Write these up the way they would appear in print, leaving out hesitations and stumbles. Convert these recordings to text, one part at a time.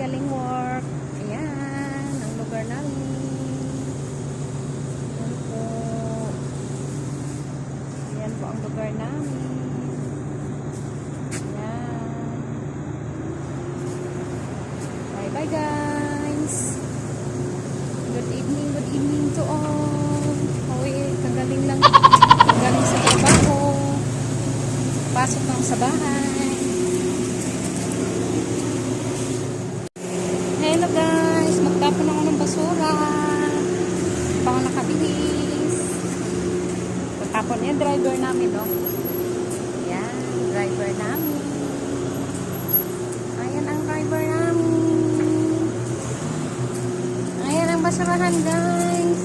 galing work. Ayan, ang lugar namin. Ayan po. Ayan po ang lugar namin. Ayan. Bye-bye guys. Good evening to all. Kagaling lang. Kagaling sa trabaho. Pasok lang sa bahay. Hello guys, magtapon ako ng basura. Pang nakabilis. Magtapon yan, driver namin, no? Yan, driver namin. Ayan ang driver namin. Ayan ang basurahan, guys.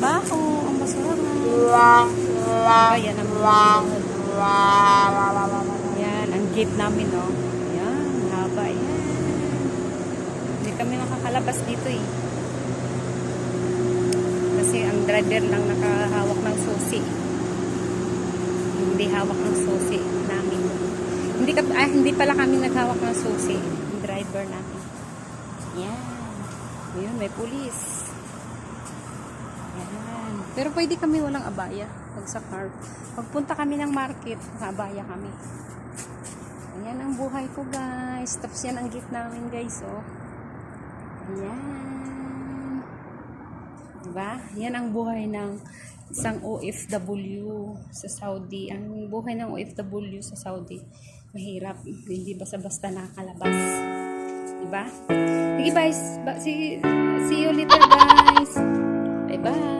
Baho ang basurahan. Ayan ang basurahan. Yan, ang gate namin, no? Yan, haba yan. Hindi kami makakalabas dito, eh. Kasi ang driver lang nakahawak ng susi. Hindi hawak ng susi namin. Hindi pala kami naghawak ng susi. Ang driver namin. Yan. Ayun, may pulis. Yan. Pero pwede kami walang abaya pag sa car. Pagpunta kami ng market, abaya kami. Ayan ang buhay ko, guys. Tapos yan ang gate namin, guys, oh. Ayan. Diba? Yan ang buhay ng isang OFW sa Saudi. Ang buhay ng OFW sa Saudi, mahirap. Hindi basta-basta nakakalabas. Diba? Sige, guys. See you later, guys. Bye-bye.